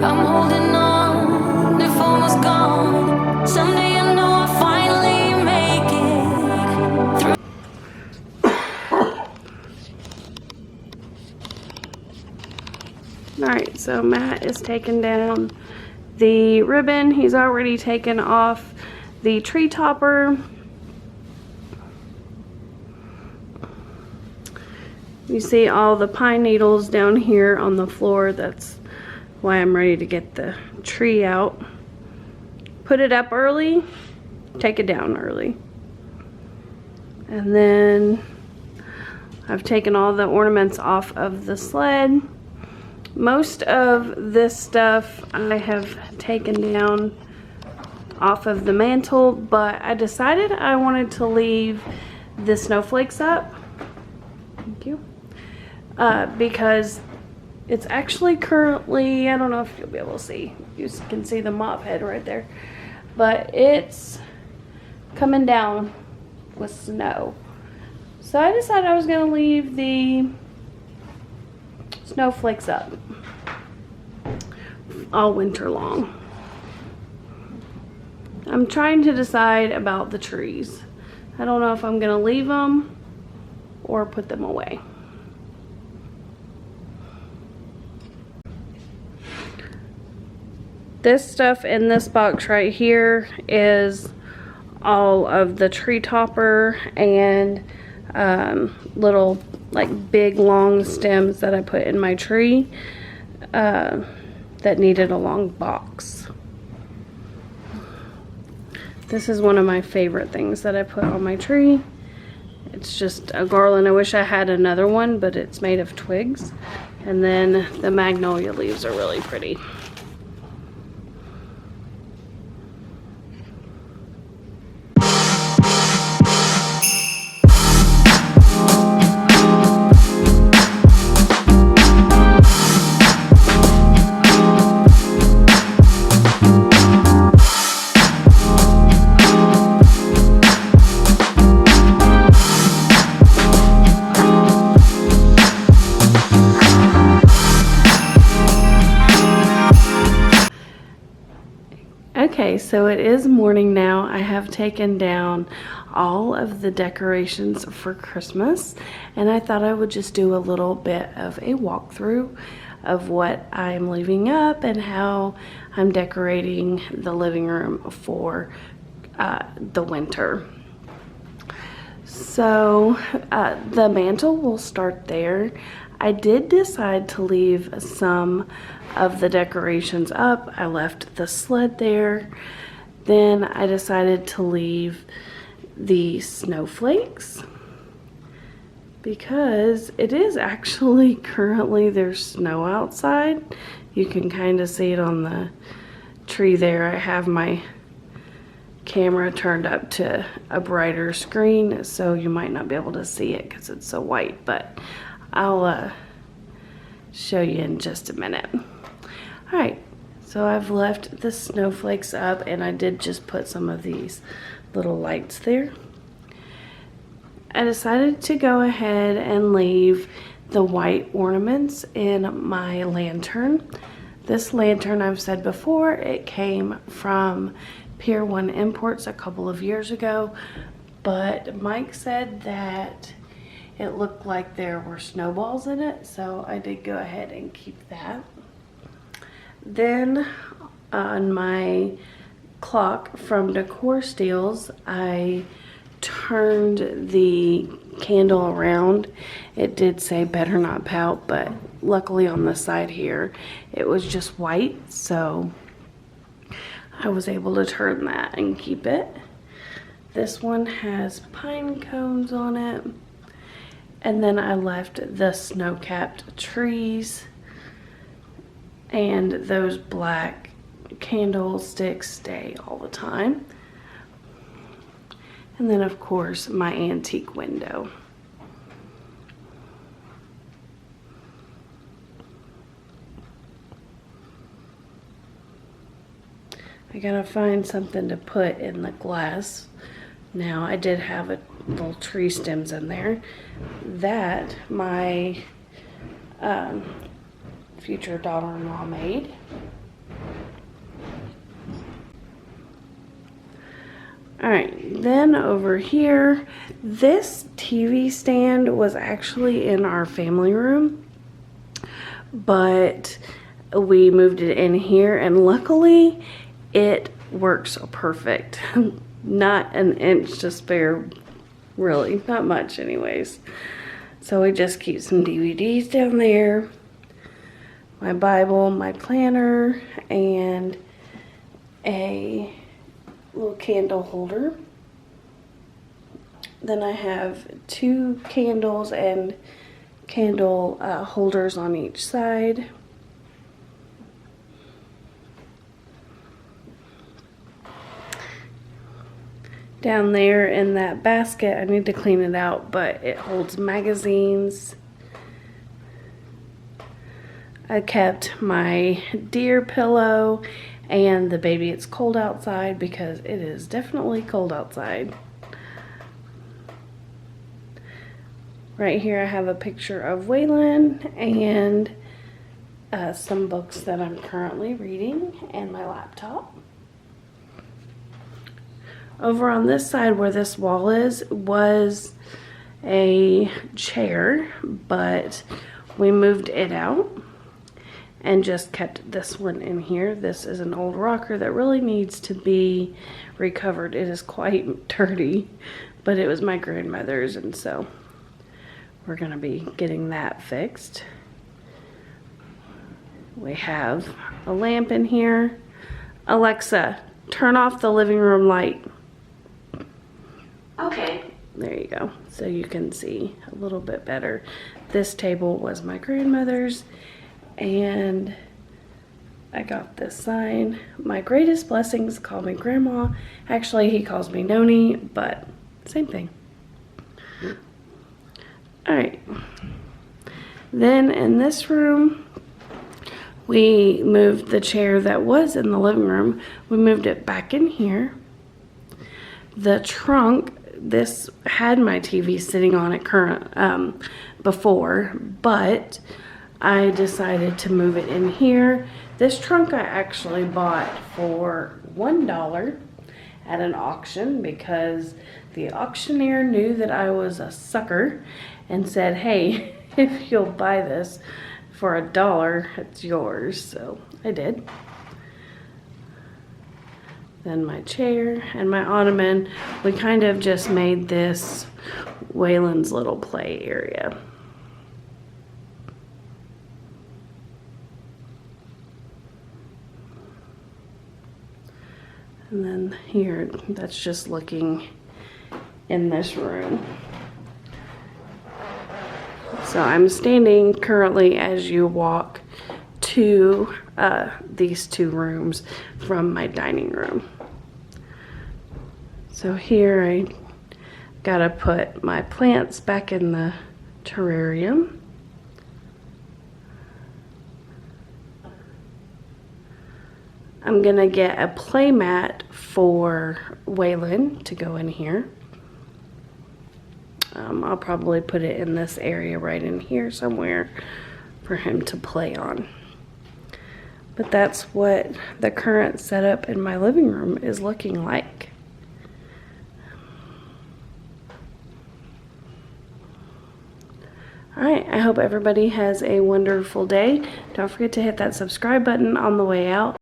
I'm holding on, if I was gone. Someday I know I'll finally make it through. Alright, so Matt is taking down the ribbon. He's already taken off the tree topper. You see all the pine needles down here on the floor. That's why I'm ready to get the tree out. Put it up early, take it down early. And then I've taken all the ornaments off of the sled. Most of this stuff I have taken down off of the mantle, but I decided I wanted to leave the snowflakes up. Thank you. Because it's actually currently, I don't know if you'll be able to see, you can see the mop head right there, but it's coming down with snow. So I decided I was going to leave the snowflakes up all winter long. I'm trying to decide about the trees. I don't know if I'm going to leave them or put them away. This stuff in this box right here is all of the tree topper and little like big long stems that I put in my tree that needed a long box. This is one of my favorite things that I put on my tree. It's just a garland. I wish I had another one, but it's made of twigs. And then the magnolia leaves are really pretty. Okay, so it is morning now. I have taken down all of the decorations for Christmas, and I thought I would just do a little bit of a walkthrough of what I'm leaving up and how I'm decorating the living room for the winter. So the mantle will start there. I did decide to leave some of the decorations up. I left the sled there. Then I decided to leave the snowflakes because it is actually currently there's snow outside. You can kind of see it on the tree there. I have my camera turned up to a brighter screen, so you might not be able to see it because it's so white, but I'll show you in just a minute. All right, so I've left the snowflakes up, and I did just put some of these little lights there. I decided to go ahead and leave the white ornaments in my lantern. This lantern, I've said before, it came from Pier 1 Imports a couple of years ago, but Mike said that it looked like there were snowballs in it, so I did go ahead and keep that. Then on my clock from Decor Steels, I turned the candle around. It did say better not pout, but luckily on the side here it was just white, so I was able to turn that and keep it. This one has pine cones on it. And then I left the snow-capped trees and those black candlesticks stay all the time. And then of course my antique window. I gotta find something to put in the glass. Now I did have a little tree stems in there that my future daughter-in-law made. Alright, then over here, this TV stand was actually in our family room, but we moved it in here, and luckily it works perfect. Not an inch to spare, really, not much anyways. So we just keep some DVDs down there, my Bible, my planner, and a little candle holder. Then I have 2 candles and candle holders on each side. Down there in that basket, I need to clean it out, but it holds magazines. I kept my deer pillow and the baby it's cold outside, because it is definitely cold outside. Right here I have a picture of Waylon and some books that I'm currently reading, and my laptop. Over on this side where this wall is was a chair, but we moved it out and just kept this one in here. This is an old rocker that really needs to be recovered. It is quite dirty, but it was my grandmother's, and so we're gonna be getting that fixed. We have a lamp in here. Alexa, turn off the living room light. Okay. There you go, so you can see a little bit better. This table was my grandmother's, and I got this sign. My greatest blessings, call me grandma. Actually, he calls me Noni, but same thing. All right. Then in this room, we moved the chair that was in the living room. We moved it back in here. The trunk, this had my TV sitting on it before, but I decided to move it in here. This trunk I actually bought for $1 at an auction, because the auctioneer knew that I was a sucker and said, hey, if you'll buy this for $1, it's yours. So I did. Then my chair and my ottoman, we kind of just made this Waylon's little play area. And then here, that's just looking in this room. So I'm standing currently as you walk to these 2 rooms from my dining room. So here I gotta put my plants back in the terrarium. I'm gonna get a play mat for Waylon to go in here. I'll probably put it in this area right in here somewhere for him to play on. But that's what the current setup in my living room is looking like. Alright, I hope everybody has a wonderful day. Don't forget to hit that subscribe button on the way out.